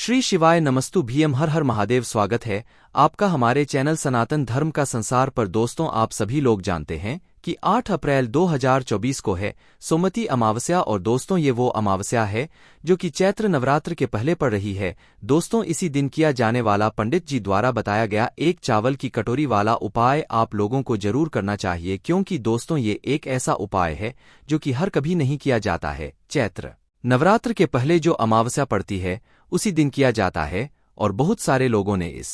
श्री शिवाय नमस्तु भीम हर हर महादेव। स्वागत है आपका हमारे चैनल सनातन धर्म का संसार पर। दोस्तों, आप सभी लोग जानते हैं कि 8 अप्रैल 2024 को है सोमवती अमावस्या। और दोस्तों, ये वो अमावस्या है जो कि चैत्र नवरात्र के पहले पड़ रही है। दोस्तों, इसी दिन किया जाने वाला पंडित जी द्वारा बताया गया एक चावल की कटोरी वाला उपाय आप लोगों को जरूर करना चाहिए, क्योंकि दोस्तों ये एक ऐसा उपाय है जो कि हर कभी नहीं किया जाता है। चैत्र नवरात्र के पहले जो अमावस्या पड़ती है उसी दिन किया जाता है, और बहुत सारे लोगों ने इस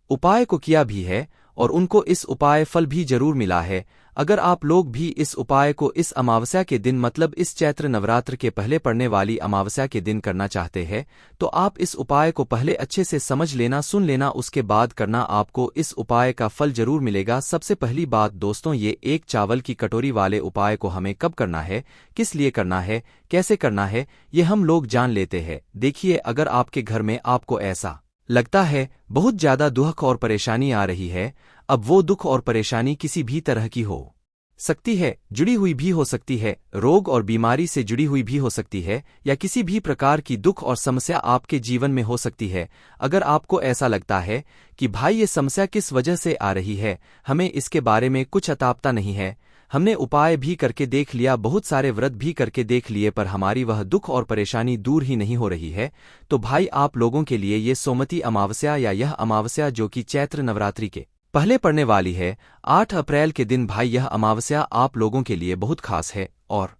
उपाय को किया भी है और उनको इस उपाय फल भी जरूर मिला है। अगर आप लोग भी इस उपाय को इस अमावस्या के दिन मतलब इस चैत्र नवरात्र के पहले पड़ने वाली अमावस्या के दिन करना चाहते हैं तो आप इस उपाय को पहले अच्छे से समझ लेना, सुन लेना, उसके बाद करना। आपको इस उपाय का फल जरूर मिलेगा। सबसे पहली बात दोस्तों, ये एक चावल की कटोरी वाले उपाय को हमें कब करना है, किस लिए करना है, कैसे करना है, ये हम लोग जान लेते हैं। देखिए, अगर आपके घर में आपको ऐसा लगता है बहुत ज्यादा दुख और परेशानी आ रही है, अब वो दुख और परेशानी किसी भी तरह की हो सकती है, जुड़ी हुई भी हो सकती है, रोग और बीमारी से जुड़ी हुई भी हो सकती है, या किसी भी प्रकार की दुख और समस्या आपके जीवन में हो सकती है। अगर आपको ऐसा लगता है कि भाई ये समस्या किस वजह से आ रही है, हमें इसके बारे में कुछ अतापता नहीं है, हमने उपाय भी करके देख लिया, बहुत सारे व्रत भी करके देख लिए, पर हमारी वह दुख और परेशानी दूर ही नहीं हो रही है, तो भाई आप लोगों के लिए ये सोमवती अमावस्या या यह अमावस्या जो कि चैत्र नवरात्रि के पहले पड़ने वाली है 8 अप्रैल के दिन, भाई यह अमावस्या आप लोगों के लिए बहुत खास है। और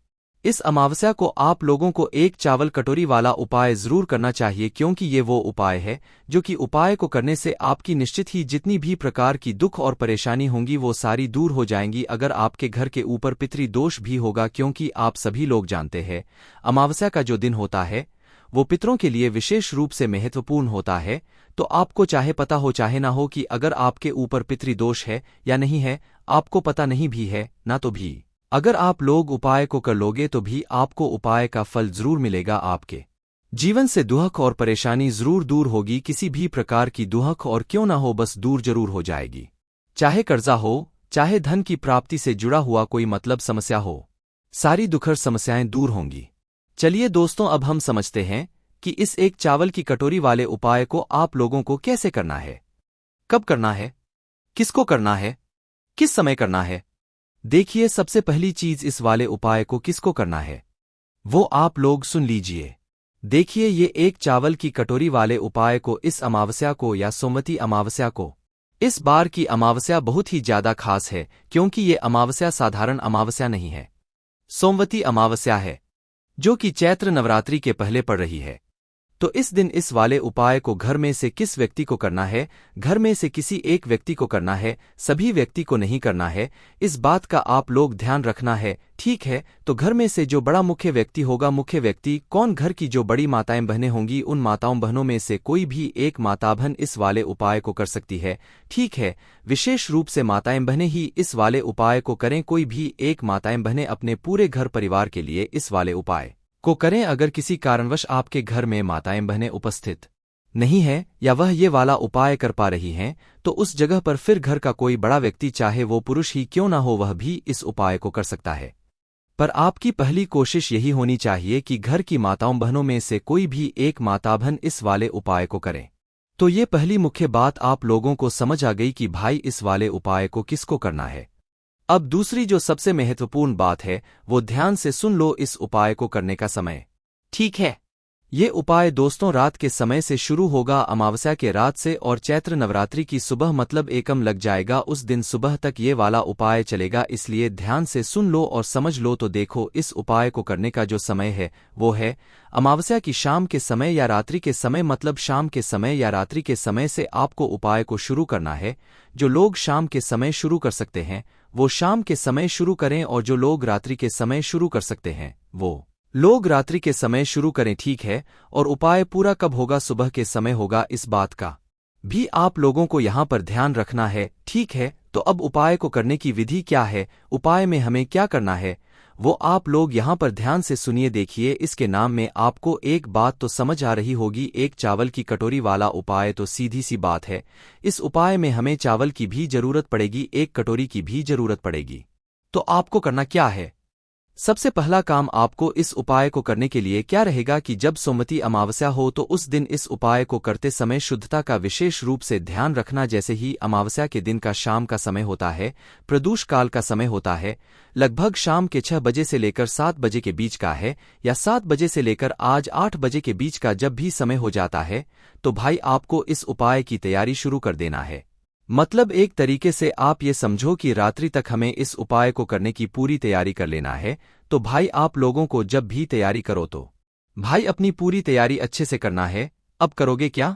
इस अमावस्या को आप लोगों को एक चावल कटोरी वाला उपाय जरूर करना चाहिए, क्योंकि ये वो उपाय है जो कि उपाय को करने से आपकी निश्चित ही जितनी भी प्रकार की दुख और परेशानी होंगी वो सारी दूर हो जाएंगी। अगर आपके घर के ऊपर पितृ दोष भी होगा, क्योंकि आप सभी लोग जानते हैं अमावस्या का जो दिन होता है वो पितरों के लिए विशेष रूप से महत्वपूर्ण होता है। तो आपको चाहे पता हो चाहे ना हो कि अगर आपके ऊपर पितृदोष है या नहीं है, आपको पता नहीं भी है ना तो भी अगर आप लोग उपाय को कर लोगे तो भी आपको उपाय का फल जरूर मिलेगा। आपके जीवन से दुख और परेशानी जरूर दूर होगी, किसी भी प्रकार की दुख और क्यों ना हो बस दूर जरूर हो जाएगी। चाहे कर्जा हो, चाहे धन की प्राप्ति से जुड़ा हुआ कोई मतलब समस्या हो, सारी दुखर समस्याएं दूर होंगी। चलिए दोस्तों, अब हम समझते हैं कि इस एक चावल की कटोरी वाले उपाय को आप लोगों को कैसे करना है, कब करना है, किसको करना है, किस समय करना है। देखिए, सबसे पहली चीज इस वाले उपाय को किसको करना है वो आप लोग सुन लीजिए। देखिए, ये एक चावल की कटोरी वाले उपाय को इस अमावस्या को या सोमवती अमावस्या को, इस बार की अमावस्या बहुत ही ज्यादा खास है, क्योंकि ये अमावस्या साधारण अमावस्या नहीं है, सोमवती अमावस्या है जो कि चैत्र नवरात्रि के पहले पड़ रही है। तो इस दिन इस वाले उपाय को घर में से किस व्यक्ति को करना है, घर में से किसी एक व्यक्ति को करना है, सभी व्यक्ति को नहीं करना है। इस बात का आप लोग ध्यान रखना है, ठीक है। तो घर में से जो बड़ा मुख्य व्यक्ति होगा, मुख्य व्यक्ति कौन, घर की जो बड़ी माताएं बहनें होंगी, उन माताओं बहनों में से कोई भी एक माता बहन इस वाले उपाय को कर सकती है, ठीक है। विशेष रूप से माताएं बहनें ही इस वाले उपाय को करें, कोई भी एक माताएं बहनें अपने पूरे घर परिवार के लिए इस वाले उपाय को करें। अगर किसी कारणवश आपके घर में माताएं बहनें उपस्थित नहीं है या वह ये वाला उपाय कर पा रही हैं, तो उस जगह पर फिर घर का कोई बड़ा व्यक्ति, चाहे वो पुरुष ही क्यों ना हो, वह भी इस उपाय को कर सकता है। पर आपकी पहली कोशिश यही होनी चाहिए कि घर की माताओं बहनों में से कोई भी एक माता बहन इस वाले उपाय को करें। तो ये पहली मुख्य बात आप लोगों को समझ आ गई कि भाई इस वाले उपाय को किसको करना है। अब दूसरी जो सबसे महत्वपूर्ण बात है वो ध्यान से सुन लो, इस उपाय को करने का समय, ठीक है। ये उपाय दोस्तों रात के समय से शुरू होगा, अमावस्या के रात से, और चैत्र नवरात्रि की सुबह मतलब एकम लग जाएगा, उस दिन सुबह तक ये वाला उपाय चलेगा। इसलिए ध्यान से सुन लो और समझ लो। तो देखो, इस उपाय को करने का जो समय है वो है अमावस्या की शाम के समय या रात्रि के समय, मतलब शाम के समय या रात्रि के समय से आपको उपाय को शुरू करना है। जो लोग शाम के समय शुरू कर सकते हैं वो शाम के समय शुरू करें, और जो लोग रात्रि के समय शुरू कर सकते हैं वो लोग रात्रि के समय शुरू करें, ठीक है। और उपाय पूरा कब होगा, सुबह के समय होगा, इस बात का भी आप लोगों को यहाँ पर ध्यान रखना है, ठीक है। तो अब उपाय को करने की विधि क्या है, उपाय में हमें क्या करना है, वो आप लोग यहाँ पर ध्यान से सुनिए। देखिए, इसके नाम में आपको एक बात तो समझ आ रही होगी, एक चावल की कटोरी वाला उपाय, तो सीधी सी बात है इस उपाय में हमें चावल की भी जरूरत पड़ेगी, एक कटोरी की भी जरूरत पड़ेगी। तो आपको करना क्या है, सबसे पहला काम आपको इस उपाय को करने के लिए क्या रहेगा कि जब सोमवती अमावस्या हो तो उस दिन इस उपाय को करते समय शुद्धता का विशेष रूप से ध्यान रखना। जैसे ही अमावस्या के दिन का शाम का समय होता है, प्रदोष काल का समय होता है, लगभग शाम के 6 बजे से लेकर 7 बजे के बीच का है, या 7 बजे से लेकर आज 8 बजे के बीच का जब भी समय हो जाता है, तो भाई आपको इस उपाय की तैयारी शुरू कर देना है। मतलब एक तरीके से आप ये समझो कि रात्रि तक हमें इस उपाय को करने की पूरी तैयारी कर लेना है। तो भाई आप लोगों को जब भी तैयारी करो तो भाई अपनी पूरी तैयारी अच्छे से करना है। अब करोगे क्या?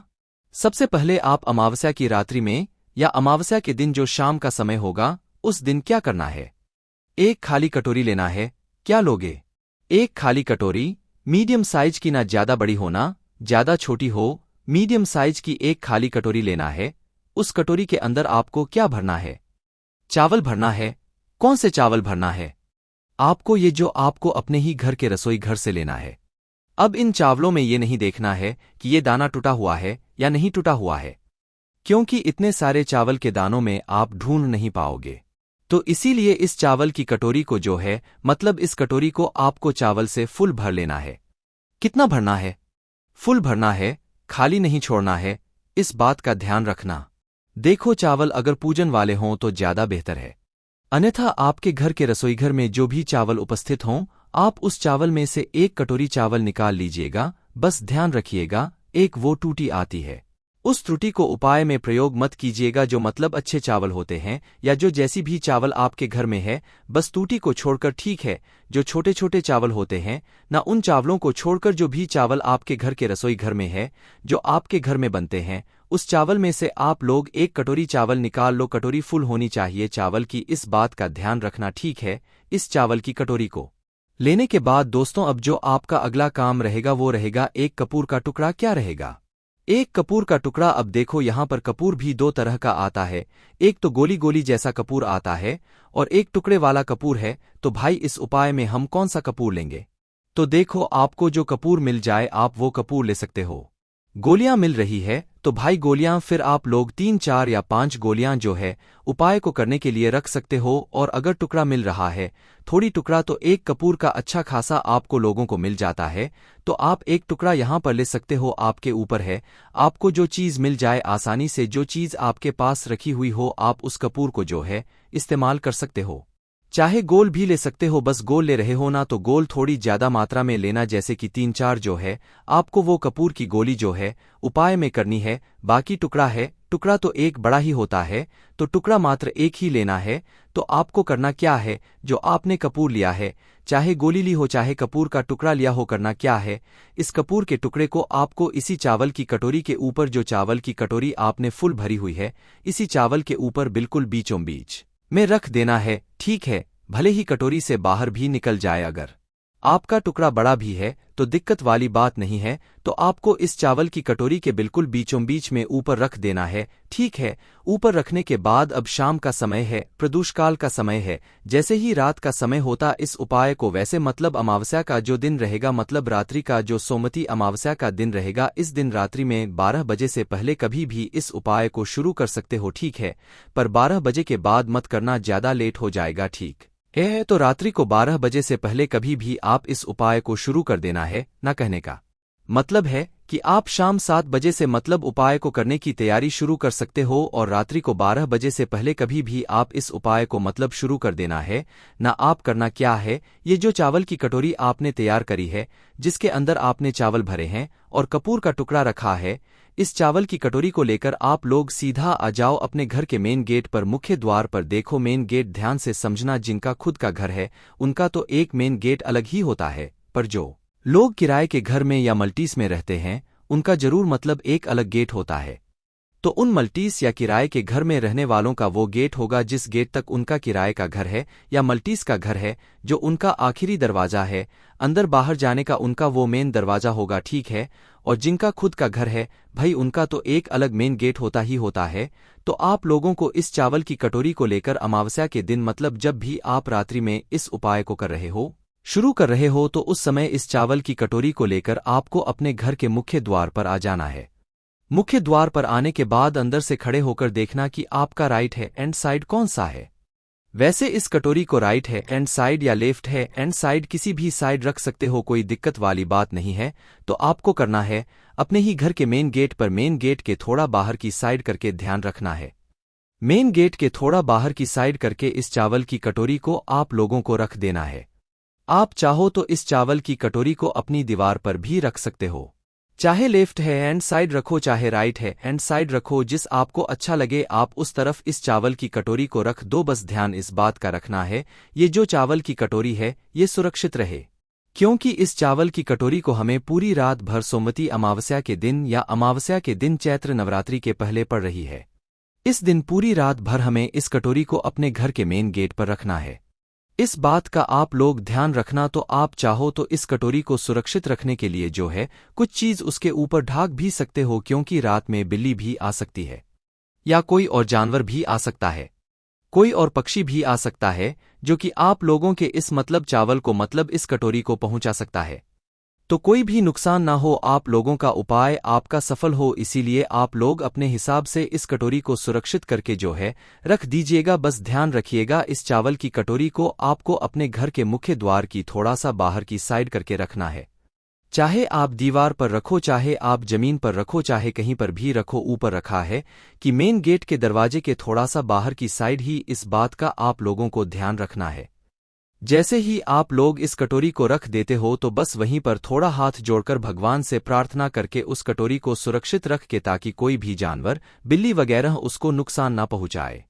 सबसे पहले आप अमावस्या की रात्रि में या अमावस्या के दिन जो शाम का समय होगा उस दिन क्या करना है? एक खाली कटोरी लेना है। क्या लोगे? एक खाली कटोरी, मीडियम साइज की, ना ज्यादा बड़ी हो ना ज्यादा छोटी हो, मीडियम साइज की एक खाली कटोरी लेना है। उस कटोरी के अंदर आपको क्या भरना है? चावल भरना है। कौन से चावल भरना है? आपको ये जो आपको अपने ही घर के रसोई घर से लेना है। अब इन चावलों में ये नहीं देखना है कि ये दाना टूटा हुआ है या नहीं टूटा हुआ है, क्योंकि इतने सारे चावल के दानों में आप ढूंढ नहीं पाओगे। तो इसीलिए इस चावल की कटोरी को जो है, मतलब इस कटोरी को आपको चावल से फुल भर लेना है। कितना भरना है? फुल भरना है, खाली नहीं छोड़ना है। इस बात का ध्यान रखना। देखो, चावल अगर पूजन वाले हों तो ज्यादा बेहतर है, अन्यथा आपके घर के रसोईघर में जो भी चावल उपस्थित हों, आप उस चावल में से एक कटोरी चावल निकाल लीजिएगा। बस ध्यान रखिएगा, एक वो टूटी आती है, उस त्रुटि को उपाय में प्रयोग मत कीजिएगा। जो मतलब अच्छे चावल होते हैं या जो जैसी भी चावल आपके घर में है, बस टूटी को छोड़कर, ठीक है। जो छोटे छोटे चावल होते हैं ना, उन चावलों को छोड़कर जो भी चावल आपके घर के रसोई घर में है, जो आपके घर में बनते हैं, उस चावल में से आप लोग एक कटोरी चावल निकाल लो। कटोरी फुल होनी चाहिए चावल की, इस बात का ध्यान रखना, ठीक है। इस चावल की कटोरी को लेने के बाद दोस्तों, अब जो आपका अगला काम रहेगा वो रहेगा एक कपूर का टुकड़ा। क्या रहेगा? एक कपूर का टुकड़ा। अब देखो, यहां पर कपूर भी दो तरह का आता है। एक तो गोली गोली जैसा कपूर आता है और एक टुकड़े वाला कपूर है। तो भाई इस उपाय में हम कौन सा कपूर लेंगे? तो देखो, आपको जो कपूर मिल जाए आप वो कपूर ले सकते हो। गोलियां मिल रही है तो भाई गोलियां फिर आप लोग 3, 4 या 5 गोलियां जो है उपाय को करने के लिए रख सकते हो। और अगर टुकड़ा मिल रहा है, थोड़ी टुकड़ा, तो एक कपूर का अच्छा खासा आपको लोगों को मिल जाता है, तो आप एक टुकड़ा यहां पर ले सकते हो। आपके ऊपर है, आपको जो चीज मिल जाए आसानी से, जो चीज आपके पास रखी हुई हो, आप उस कपूर को जो है इस्तेमाल कर सकते हो। चाहे गोल भी ले सकते हो। बस गोल ले रहे हो ना, तो गोल थोड़ी ज्यादा मात्रा में लेना, जैसे कि 3, 4 जो है आपको वो कपूर की गोली जो है उपाय में करनी है। बाकी टुकड़ा है, टुकड़ा तो एक बड़ा ही होता है, तो टुकड़ा मात्र एक ही लेना है। तो आपको करना क्या है, जो आपने कपूर लिया है, चाहे गोली ली हो चाहे कपूर का टुकड़ा लिया हो, करना क्या है, इस कपूर के टुकड़े को आपको इसी चावल की कटोरी के ऊपर, जो चावल की कटोरी आपने फुल भरी हुई है, इसी चावल के ऊपर बिल्कुल बीचों बीच में रख देना है, ठीक है। भले ही कटोरी से बाहर भी निकल जाए, अगर आपका टुकड़ा बड़ा भी है तो दिक्कत वाली बात नहीं है। तो आपको इस चावल की कटोरी के बिल्कुल बीचों बीच में ऊपर रख देना है, ठीक है। ऊपर रखने के बाद अब शाम का समय है, प्रदोषकाल का समय है। जैसे ही रात का समय होता इस उपाय को, वैसे मतलब अमावस्या का जो दिन रहेगा, मतलब रात्रि का जो सोमवती अमावस्या का दिन रहेगा, इस दिन रात्रि में 12 बजे से पहले कभी भी इस उपाय को शुरू कर सकते हो, ठीक है। पर 12 बजे के बाद मत करना, ज्यादा लेट हो जाएगा, ठीक है। तो रात्रि को 12 बजे से पहले कभी भी आप इस उपाय को शुरू कर देना है। ना कहने का मतलब है कि आप शाम 7 बजे से मतलब उपाय को करने की तैयारी शुरू कर सकते हो, और रात्रि को 12 बजे से पहले कभी भी आप इस उपाय को मतलब शुरू कर देना है ना। आप करना क्या है, ये जो चावल की कटोरी आपने तैयार करी है, जिसके अंदर आपने चावल भरे हैं और कपूर का टुकड़ा रखा है, इस चावल की कटोरी को लेकर आप लोग सीधा आ जाओ अपने घर के मेन गेट पर, मुख्य द्वार पर। देखो, मेन गेट ध्यान से समझना, जिनका खुद का घर है उनका तो एक मेन गेट अलग ही होता है, पर जो लोग किराए के घर में या मल्टीस में रहते हैं उनका जरूर मतलब एक अलग गेट होता है। तो उन मल्टीस या किराए के घर में रहने वालों का वो गेट होगा जिस गेट तक उनका किराए का घर है या मल्टीस का घर है, जो उनका आखिरी दरवाजा है, अंदर बाहर जाने का उनका वो मेन दरवाजा होगा, ठीक है। और जिनका खुद का घर है भाई, उनका तो एक अलग मेन गेट होता ही होता है। तो आप लोगों को इस चावल की कटोरी को लेकर अमावस्या के दिन, मतलब जब भी आप रात्रि में इस उपाय को कर रहे हो, शुरू कर रहे हो, तो उस समय इस चावल की कटोरी को लेकर आपको अपने घर के मुख्य द्वार पर आ जाना है। मुख्य द्वार पर आने के बाद अंदर से खड़े होकर देखना कि आपका राइट है एंड साइड कौन सा है। वैसे इस कटोरी को राइट है एंड साइड या लेफ्ट है एंड साइड किसी भी साइड रख सकते हो, कोई दिक्कत वाली बात नहीं है। तो आपको करना है अपने ही घर के मेन गेट पर, मेन गेट के थोड़ा बाहर की साइड करके ध्यान रखना है। मेन गेट के थोड़ा बाहर की साइड करके इस चावल की कटोरी को आप लोगों को रख देना है। आप चाहो तो इस चावल की कटोरी को अपनी दीवार पर भी रख सकते हो, चाहे लेफ्ट है एंड साइड रखो चाहे राइट है एंड साइड रखो, जिस आपको अच्छा लगे आप उस तरफ इस चावल की कटोरी को रख दो। बस ध्यान इस बात का रखना है ये जो चावल की कटोरी है ये सुरक्षित रहे, क्योंकि इस चावल की कटोरी को हमें पूरी रात भर सोमवती अमावस्या के दिन या अमावस्या के दिन चैत्र नवरात्रि के पहले पड़ रही है। इस दिन पूरी रात भर हमें इस कटोरी को अपने घर के मेन गेट पर रखना है। इस बात का आप लोग ध्यान रखना। तो आप चाहो तो इस कटोरी को सुरक्षित रखने के लिए जो है कुछ चीज उसके ऊपर ढाक भी सकते हो, क्योंकि रात में बिल्ली भी आ सकती है या कोई और जानवर भी आ सकता है, कोई और पक्षी भी आ सकता है जो कि आप लोगों के इस मतलब चावल को मतलब इस कटोरी को पहुंचा सकता है। तो कोई भी नुकसान ना हो, आप लोगों का उपाय आपका सफल हो, इसीलिए आप लोग अपने हिसाब से इस कटोरी को सुरक्षित करके जो है रख दीजिएगा। बस ध्यान रखिएगा इस चावल की कटोरी को आपको अपने घर के मुख्य द्वार की थोड़ा सा बाहर की साइड करके रखना है। चाहे आप दीवार पर रखो, चाहे आप जमीन पर रखो, चाहे कहीं पर भी रखो, ऊपर रखा है कि मेन गेट के दरवाजे के थोड़ा सा बाहर की साइड ही, इस बात का आप लोगों को ध्यान रखना है। जैसे ही आप लोग इस कटोरी को रख देते हो तो बस वहीं पर थोड़ा हाथ जोड़कर भगवान से प्रार्थना करके उस कटोरी को सुरक्षित रख के, ताकि कोई भी जानवर बिल्ली वगैरह उसको नुकसान ना पहुंचाए,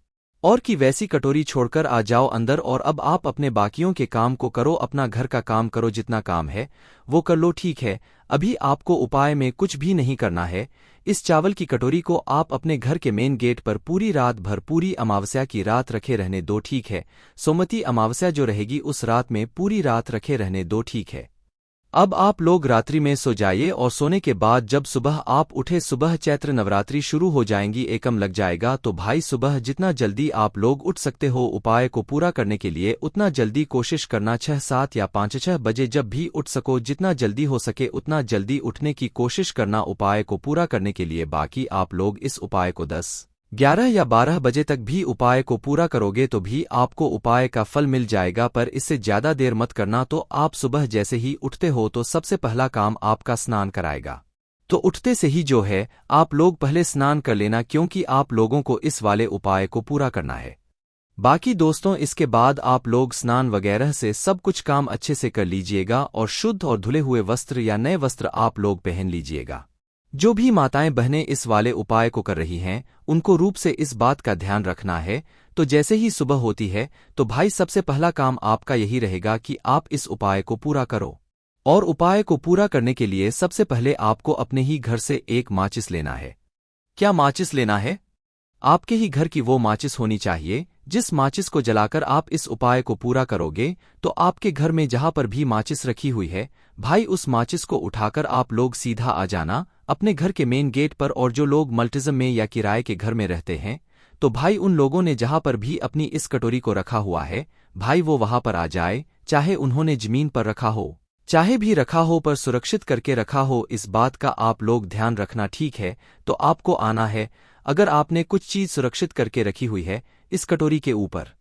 और कि वैसी कटोरी छोड़कर आ जाओ अंदर। और अब आप अपने बाकियों के काम को करो, अपना घर का काम करो, जितना काम है वो कर लो, ठीक है। अभी आपको उपाय में कुछ भी नहीं करना है। इस चावल की कटोरी को आप अपने घर के मेन गेट पर पूरी रात भर, पूरी अमावस्या की रात रखे रहने दो, ठीक है। सोमवती अमावस्या जो रहेगी उस रात में पूरी रात रखे रहने दो, ठीक है। अब आप लोग रात्रि में सो जाइए और सोने के बाद जब सुबह आप उठे, सुबह चैत्र नवरात्रि शुरू हो जाएंगी, एकम लग जाएगा। तो भाई सुबह जितना जल्दी आप लोग उठ सकते हो उपाय को पूरा करने के लिए उतना जल्दी कोशिश करना, 6-7 या 5-6 बजे जब भी उठ सको, जितना जल्दी हो सके उतना जल्दी उठने की कोशिश करना उपाय को पूरा करने के लिए। बाकी आप लोग इस उपाय को 10-11 या 12 बजे तक भी उपाय को पूरा करोगे तो भी आपको उपाय का फल मिल जाएगा, पर इससे ज्यादा देर मत करना। तो आप सुबह जैसे ही उठते हो तो सबसे पहला काम आपका स्नान कराएगा। तो उठते से ही जो है आप लोग पहले स्नान कर लेना, क्योंकि आप लोगों को इस वाले उपाय को पूरा करना है। बाकी दोस्तों इसके बाद आप लोग स्नान वगैरह से सब कुछ काम अच्छे से कर लीजिएगा और शुद्ध और धुले हुए वस्त्र या नए वस्त्र आप लोग पहन लीजिएगा। जो भी माताएं बहनें इस वाले उपाय को कर रही हैं उनको रूप से इस बात का ध्यान रखना है। तो जैसे ही सुबह होती है तो भाई सबसे पहला काम आपका यही रहेगा कि आप इस उपाय को पूरा करो। और उपाय को पूरा करने के लिए सबसे पहले आपको अपने ही घर से एक माचिस लेना है। क्या माचिस लेना है? आपके ही घर की वो माचिस होनी चाहिए जिस माचिस को जलाकर आप इस उपाय को पूरा करोगे। तो आपके घर में जहां पर भी माचिस रखी हुई है भाई उस माचिस को उठाकर आप लोग सीधा आ जाना अपने घर के मेन गेट पर। और जो लोग मल्टीज़म में या किराए के घर में रहते हैं तो भाई उन लोगों ने जहां पर भी अपनी इस कटोरी को रखा हुआ है भाई वो वहां पर आ जाए, चाहे उन्होंने जमीन पर रखा हो चाहे भी रखा हो, पर सुरक्षित करके रखा हो, इस बात का आप लोग ध्यान रखना, ठीक है। तो आपको आना है, अगर आपने कुछ चीज सुरक्षित करके रखी हुई है इस कटोरी के ऊपर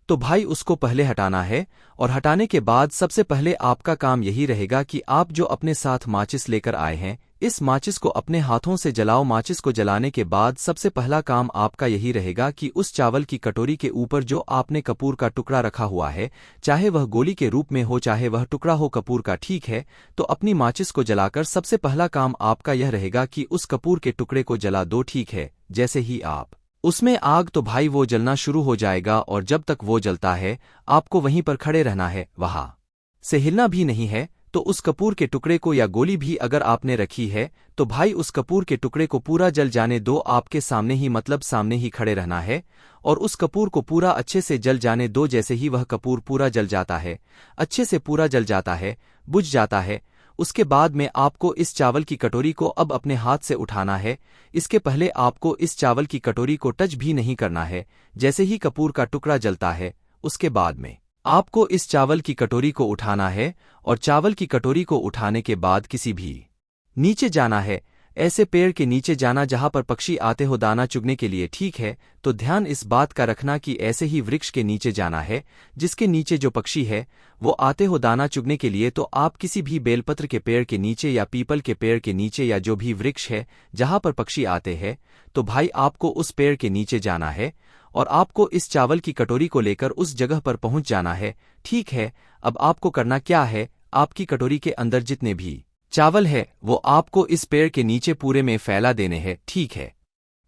तो भाई उसको पहले हटाना है। और हटाने के बाद सबसे पहले आपका काम यही रहेगा कि आप जो अपने साथ माचिस लेकर आए हैं इस माचिस को अपने हाथों से जलाओ। माचिस को जलाने के बाद सबसे पहला काम आपका यही रहेगा कि उस चावल की कटोरी के ऊपर जो आपने कपूर का टुकड़ा रखा हुआ है, चाहे वह गोली के रूप में हो चाहे वह टुकड़ा हो कपूर का, ठीक है। तो अपनी माचिस को जलाकर सबसे पहला काम आपका यह रहेगा कि उस कपूर के टुकड़े को जला दो, ठीक है। जैसे ही आप उसमें आग तो भाई वो जलना शुरू हो जाएगा, और जब तक वो जलता है आपको वहीं पर खड़े रहना है, वहां से हिलना भी नहीं है। तो उस कपूर के टुकड़े को या गोली भी अगर आपने रखी है तो भाई उस कपूर के टुकड़े को पूरा जल जाने दो, आपके सामने ही मतलब सामने ही खड़े रहना है और उस कपूर को पूरा अच्छे से जल जाने दो। जैसे ही वह कपूर पूरा जल जाता है, अच्छे से पूरा जल जाता है, बुझ जाता है, उसके बाद में आपको इस चावल की कटोरी को अब अपने हाथ से उठाना है। इसके पहले आपको इस चावल की कटोरी को टच भी नहीं करना है। जैसे ही कपूर का टुकड़ा जलता है उसके बाद में आपको इस चावल की कटोरी को उठाना है, और चावल की कटोरी को उठाने के बाद किसी भी नीचे जाना है, ऐसे पेड़ के नीचे जाना जहां पर पक्षी आते हो दाना चुगने के लिए। ठीक है, तो ध्यान इस बात का रखना कि ऐसे ही वृक्ष के नीचे जाना है जिसके नीचे जो पक्षी है वो आते हो दाना चुगने के लिए। तो आप किसी भी बेलपत्र के पेड़ के नीचे या पीपल के पेड़ के नीचे या जो भी वृक्ष है जहां पर पक्षी आते हैं, तो भाई आपको उस पेड़ के नीचे जाना है और आपको इस चावल की कटोरी को लेकर उस जगह पर पहुंच जाना है। ठीक है, अब आपको करना क्या है, आपकी कटोरी के अंदर जितने भी चावल है वो आपको इस पेड़ के नीचे पूरे में फैला देने हैं। ठीक है,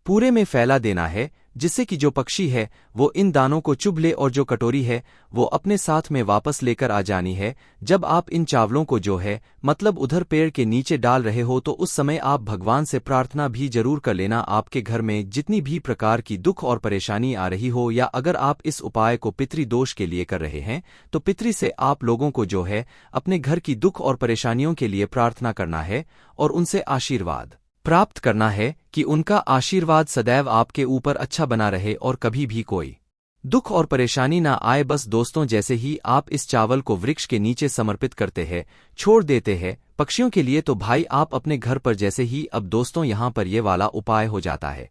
पूरे में फैला देना है जिससे कि जो पक्षी है वो इन दानों को चुभ ले और जो कटोरी है वो अपने साथ में वापस लेकर आ जानी है। जब आप इन चावलों को जो है मतलब उधर पेड़ के नीचे डाल रहे हो तो उस समय आप भगवान से प्रार्थना भी जरूर कर लेना। आपके घर में जितनी भी प्रकार की दुख और परेशानी आ रही हो या अगर आप इस उपाय को पितृ दोष के लिए कर रहे हैं तो पितृ से आप लोगों को जो है अपने घर की दुख और परेशानियों के लिए प्रार्थना करना है और उनसे आशीर्वाद प्राप्त करना है कि उनका आशीर्वाद सदैव आपके ऊपर अच्छा बना रहे और कभी भी कोई दुख और परेशानी ना आए। बस दोस्तों, जैसे ही आप इस चावल को वृक्ष के नीचे समर्पित करते हैं, छोड़ देते हैं पक्षियों के लिए, तो भाई आप अपने घर पर जैसे ही अब दोस्तों यहां पर ये वाला उपाय हो जाता है।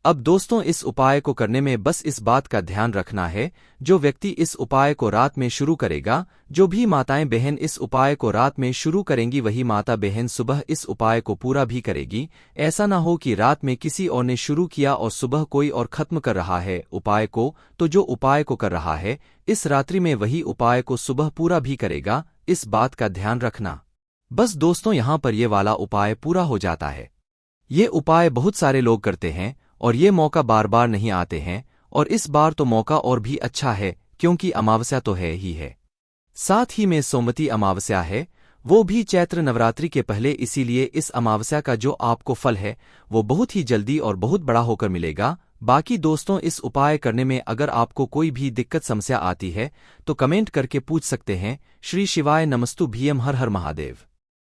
अब दोस्तों इस उपाय को करने में बस इस बात का ध्यान रखना है, जो व्यक्ति इस उपाय को रात में शुरू करेगा, जो भी माताएं बहन इस उपाय को रात में शुरू करेंगी वही माता बहन सुबह इस उपाय को पूरा भी करेगी। ऐसा ना हो कि रात में किसी और ने शुरू किया और सुबह कोई और खत्म कर रहा है उपाय को, तो जो उपाय को कर रहा है इस रात्रि में वही उपाय को सुबह पूरा भी करेगा। इस बात का ध्यान रखना। बस दोस्तों यहां पर ये वाला उपाय पूरा हो जाता है। ये उपाय बहुत सारे लोग करते हैं और ये मौका बार बार नहीं आते हैं, और इस बार तो मौका और भी अच्छा है क्योंकि अमावस्या तो है ही है, साथ ही में सोमवती अमावस्या है, वो भी चैत्र नवरात्रि के पहले। इसीलिए इस अमावस्या का जो आपको फल है वो बहुत ही जल्दी और बहुत बड़ा होकर मिलेगा। बाकी दोस्तों इस उपाय करने में अगर आपको कोई भी दिक्कत समस्या आती है तो कमेंट करके पूछ सकते हैं। श्री शिवाय नमस्तु भीम, हर हर महादेव।